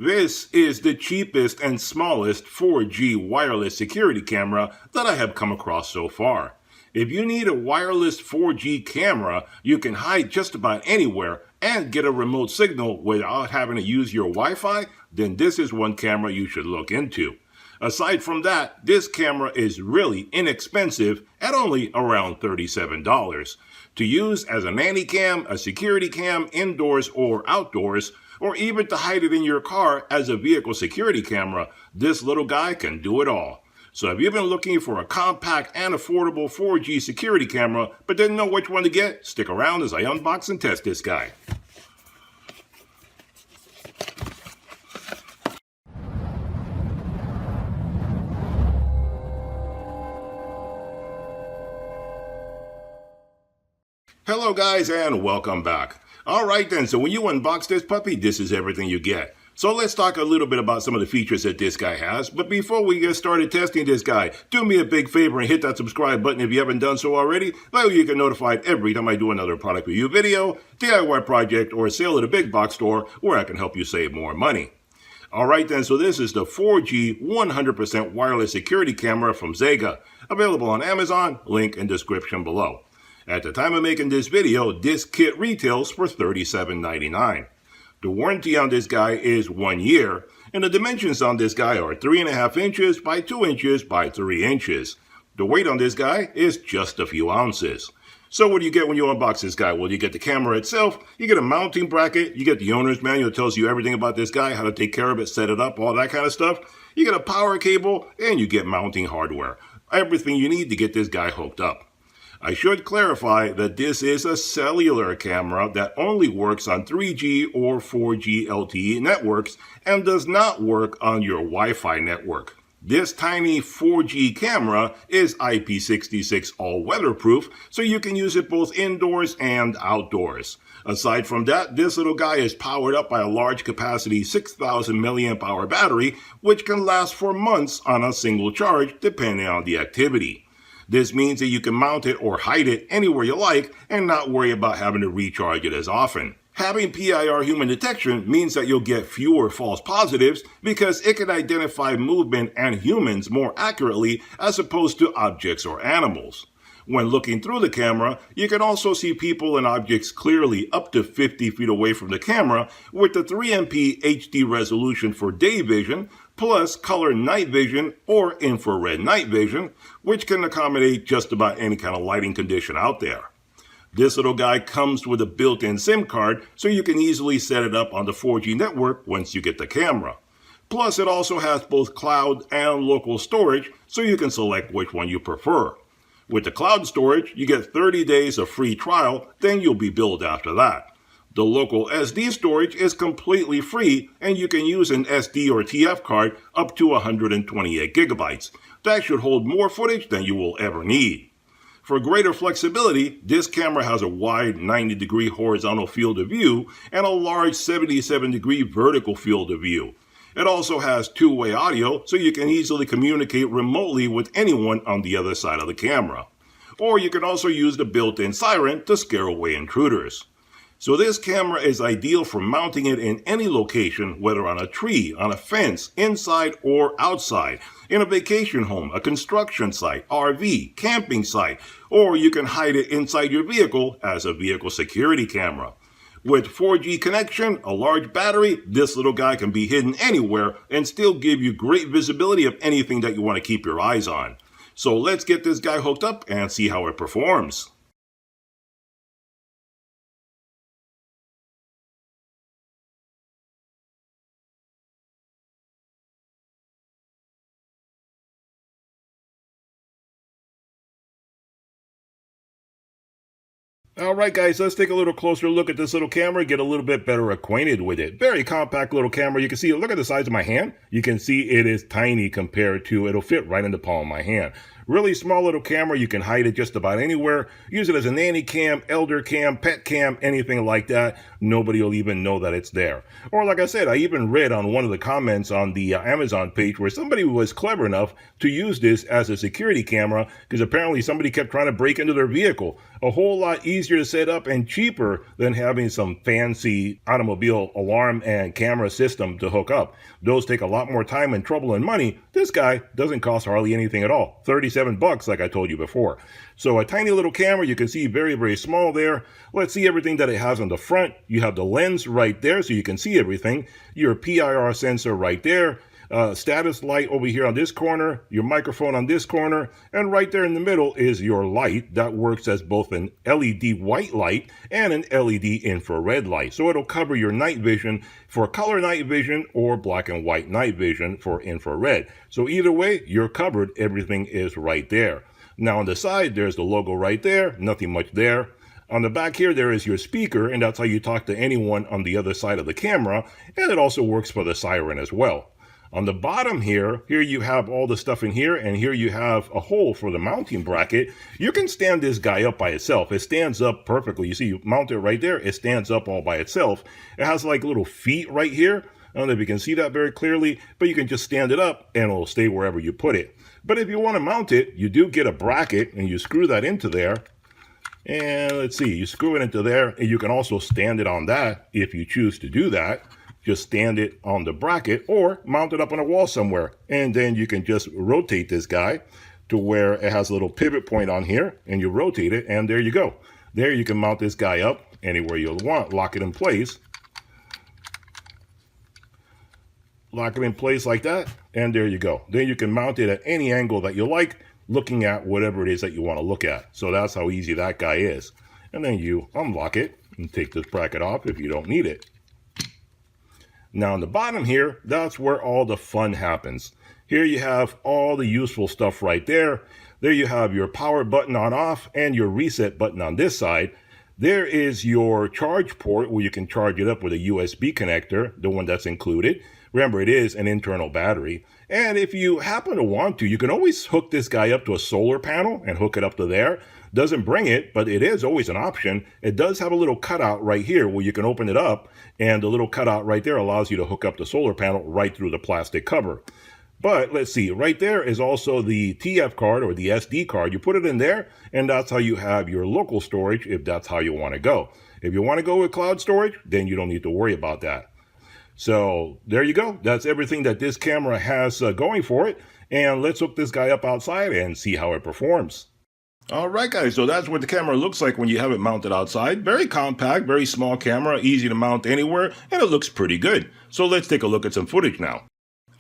This is the cheapest and smallest 4G wireless security camera that I have come across so far. If you need a wireless 4G camera, you can hide just about anywhere and get a remote signal without having to use your Wi-Fi, then this is one camera you should look into. Aside from that, this camera is really inexpensive at only around $37. To use as a nanny cam, a security cam, indoors or outdoors, or even to hide it in your car as a vehicle security camera, this little guy can do it all. So if you've been looking for a compact and affordable 4G security camera but didn't know which one to get, stick around as I unbox and test this guy. Hello guys and welcome back. Alright then, so when you unbox this puppy, this is everything you get. So let's talk a little bit about some of the features that this guy has. But before we get started testing this guy, do me a big favor and hit that subscribe button if you haven't done so already. That way you get notified every time I do another product review video, DIY project, or a sale at a big box store where I can help you save more money. Alright then, so this is the 4G 100% wireless security camera from Xega, available on Amazon, link in description below. At the time of making this video, this kit retails for $37.99. The warranty on this guy is 1 year, and the dimensions on this guy are 3.5 inches by 2 inches by 3 inches. The weight on this guy is just a few ounces. So what do you get when you unbox this guy? Well, you get the camera itself, you get a mounting bracket, you get the owner's manual that tells you everything about this guy, how to take care of it, set it up, all that kind of stuff. You get a power cable, and you get mounting hardware. Everything you need to get this guy hooked up. I should clarify that this is a cellular camera that only works on 3G or 4G LTE networks and does not work on your Wi-Fi network. This tiny 4G camera is IP66 all-weatherproof, so you can use it both indoors and outdoors. Aside from that, this little guy is powered up by a large capacity 6,000 milliamp hour battery, which can last for months on a single charge depending on the activity. This means that you can mount it or hide it anywhere you like and not worry about having to recharge it as often. Having PIR human detection means that you'll get fewer false positives because it can identify movement and humans more accurately as opposed to objects or animals. When looking through the camera, you can also see people and objects clearly up to 50 feet away from the camera with the 3MP HD resolution for day vision, plus color night vision or infrared night vision, which can accommodate just about any kind of lighting condition out there. This little guy comes with a built-in SIM card, so you can easily set it up on the 4G network once you get the camera. Plus, it also has both cloud and local storage, so you can select which one you prefer. With the cloud storage, you get 30 days of free trial, then you'll be billed after that. The local SD storage is completely free, and you can use an SD or TF card up to 128 gigabytes. That should hold more footage than you will ever need. For greater flexibility, this camera has a wide 90-degree horizontal field of view and a large 77-degree vertical field of view. It also has two-way audio, so you can easily communicate remotely with anyone on the other side of the camera. Or you can also use the built-in siren to scare away intruders. So this camera is ideal for mounting it in any location, whether on a tree, on a fence, inside or outside, in a vacation home, a construction site, RV, camping site, or you can hide it inside your vehicle as a vehicle security camera. With 4G connection, a large battery, this little guy can be hidden anywhere and still give you great visibility of anything that you want to keep your eyes on. So let's get this guy hooked up and see how it performs. Alright guys, let's take a little closer look at this little camera, get a little bit better acquainted with it. Very compact little camera. You can see, look at the size of my hand. You can see it is tiny compared to, it'll fit right in the palm of my hand. Really small little camera. You can hide it just about anywhere. Use it as a nanny cam, elder cam, pet cam, anything like that. Nobody will even know that it's there. Or like I said, I even read on one of the comments on the Amazon page where somebody was clever enough to use this as a security camera because apparently somebody kept trying to break into their vehicle. A whole lot easier to set up and cheaper than having some fancy automobile alarm and camera system to hook up. Those take a lot more time and trouble and money. This guy doesn't cost hardly anything at all. $37 like I told you before. So a tiny little camera, you can see very, very small there. Let's see everything that it has on the front. You have the lens right there so you can see everything. Your PIR sensor right there. Status light over here on this corner, your microphone on this corner, and right there in the middle is your light that works as both an LED white light and an LED infrared light. So it'll cover your night vision for color night vision or black and white night vision for infrared. So either way, you're covered. Everything is right there. Now on the side, there's the logo right there. Nothing much there. On the back here, there is your speaker, and that's how you talk to anyone on the other side of the camera. And it also works for the siren as well. On the bottom here you have all the stuff in here, and here you have a hole for the mounting bracket. You can stand this guy up by itself. It stands up perfectly. You see, you mount it right there. It stands up all by itself. It has like little feet right here. I don't know if you can see that very clearly, but you can just stand it up and it'll stay wherever you put it. But if you want to mount it, you do get a bracket and you screw that into there. And let's see, you screw it into there, and you can also stand it on that if you choose to do that. Just stand it on the bracket or mount it up on a wall somewhere. And then you can just rotate this guy to where it has a little pivot point on here, and you rotate it, and there you go. There you can mount this guy up anywhere you'll want. Lock it in place. Lock it in place like that, and there you go. Then you can mount it at any angle that you like, looking at whatever it is that you want to look at. So that's how easy that guy is. And then you unlock it and take this bracket off if you don't need it. Now on the bottom here, that's where all the fun happens. Here you have all the useful stuff right there. There you have your power button on off and your reset button on this side. There is your charge port where you can charge it up with a USB connector, the one that's included. Remember, it is an internal battery. And if you happen to want to, you can always hook this guy up to a solar panel and hook it up to there. Doesn't bring it, but it is always an option. It does have a little cutout right here where you can open it up, and the little cutout right there allows you to hook up the solar panel right through the plastic cover. But let's see, right there is also the TF card or the SD card. You put it in there, and that's how you have your local storage if that's how you want to go. If you want to go with cloud storage, then you don't need to worry about that. So there you go. That's everything that this camera has going for it. And let's hook this guy up outside and see how it performs. Alright guys, so that's what the camera looks like when you have it mounted outside. Very compact, very small camera, easy to mount anywhere, and it looks pretty good. So let's take a look at some footage now.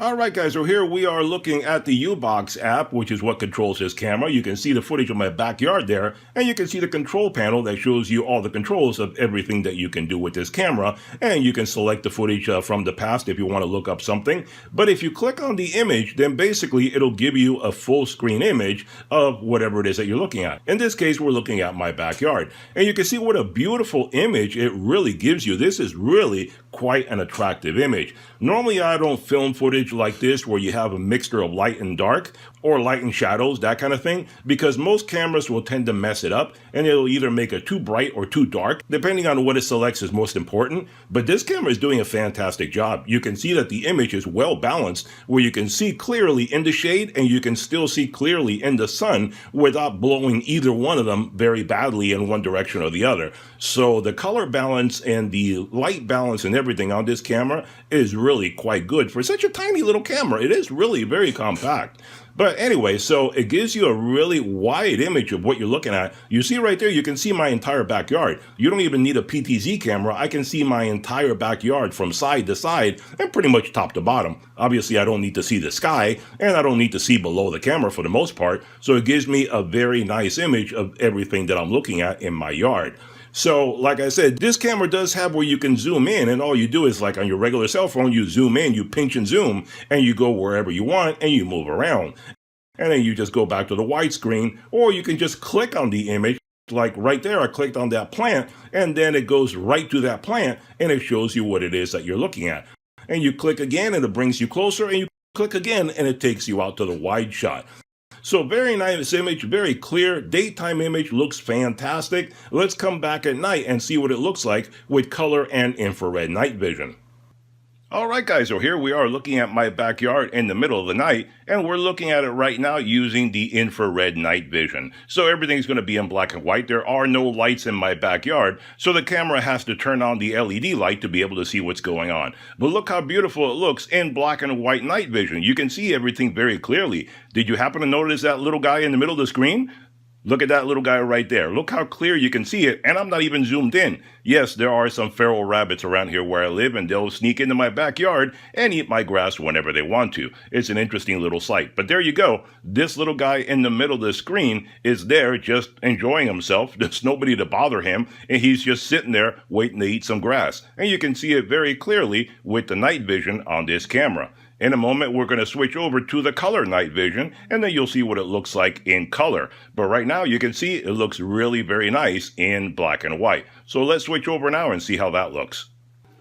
Alright guys, so here we are looking at the U-Box app, which is what controls this camera. You can see the footage of my backyard there, and you can see the control panel that shows you all the controls of everything that you can do with this camera, and you can select the footage from the past if you want to look up something. But if you click on the image, then basically it'll give you a full screen image of whatever it is that you're looking at. In this case, we're looking at my backyard, and you can see what a beautiful image it really gives you. This is really quite an attractive image. Normally I don't film footage like this where you have a mixture of light and dark or light and shadows, that kind of thing, because most cameras will tend to mess it up and it'll either make it too bright or too dark, depending on what it selects is most important. But this camera is doing a fantastic job. You can see that the image is well balanced, where you can see clearly in the shade and you can still see clearly in the sun without blowing either one of them very badly in one direction or the other. So the color balance and the light balance and everything on this camera is really quite good for such a tiny little camera. It is really very compact. But anyway, so it gives you a really wide image of what you're looking at. You see right there, you can see my entire backyard. You don't even need a PTZ camera. I can see my entire backyard from side to side and pretty much top to bottom. Obviously, I don't need to see the sky and I don't need to see below the camera for the most part. So it gives me a very nice image of everything that I'm looking at in my yard. So, like I said, this camera does have where you can zoom in, and all you do is, like on your regular cell phone, you zoom in, you pinch and zoom, and you go wherever you want, and you move around. And then you just go back to the widescreen, or you can just click on the image. Like right there, I clicked on that plant, and then it goes right to that plant, and it shows you what it is that you're looking at. And you click again, and it brings you closer, and you click again, and it takes you out to the wide shot. So very nice image, very clear. Daytime image looks fantastic. Let's come back at night and see what it looks like with color and infrared night vision. Alright guys, so here we are looking at my backyard in the middle of the night, and we're looking at it right now using the infrared night vision. So everything's going to be in black and white. There are no lights in my backyard, so the camera has to turn on the LED light to be able to see what's going on. But look how beautiful it looks in black and white night vision. You can see everything very clearly. Did you happen to notice that little guy in the middle of the screen? Look at that little guy right there. Look how clear you can see it, and I'm not even zoomed in. Yes, there are some feral rabbits around here where I live, and they'll sneak into my backyard and eat my grass whenever they want to. It's an interesting little sight. But there you go. This little guy in the middle of the screen is there just enjoying himself. There's nobody to bother him, and he's just sitting there waiting to eat some grass. And you can see it very clearly with the night vision on this camera. In a moment, we're going to switch over to the color night vision, and then you'll see what it looks like in color. But right now, you can see it looks really very nice in black and white. So let's switch over now and see how that looks.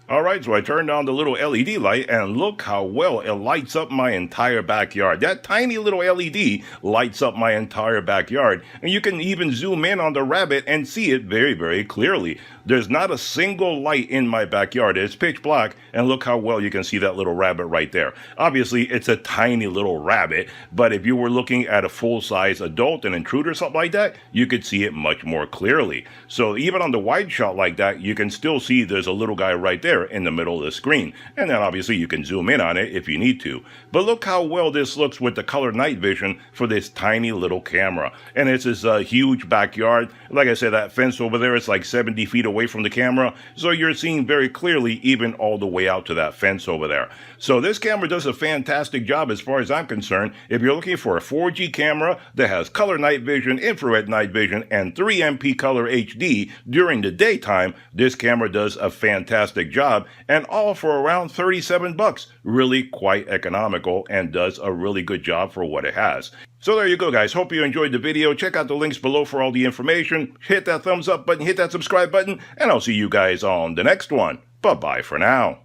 Alright, so I turned on the little LED light, and look how well it lights up my entire backyard. That tiny little LED lights up my entire backyard, and you can even zoom in on the rabbit and see it very, very clearly. There's not a single light in my backyard. It's pitch black, and look how well you can see that little rabbit right there. Obviously, it's a tiny little rabbit, but if you were looking at a full-size adult, an intruder, something like that, you could see it much more clearly. So even on the wide shot like that, you can still see there's a little guy right there in the middle of the screen, and then obviously you can zoom in on it if you need to. But look how well this looks with the color night vision for this tiny little camera. And it's this huge backyard. Like I said, that fence over there is like 70 feet away from the camera, so you're seeing very clearly even all the way out to that fence over there. So this camera does a fantastic job as far as I'm concerned. If you're looking for a 4G camera that has color night vision, infrared night vision, and 3MP color HD during the daytime, this camera does a fantastic job, and all for around 37 bucks. Really quite economical and does a really good job for what it has. So there you go, guys. Hope you enjoyed the video. Check out the links below for all the information. Hit that thumbs up button, hit that subscribe button, and I'll see you guys on the next one. Bye-bye for now.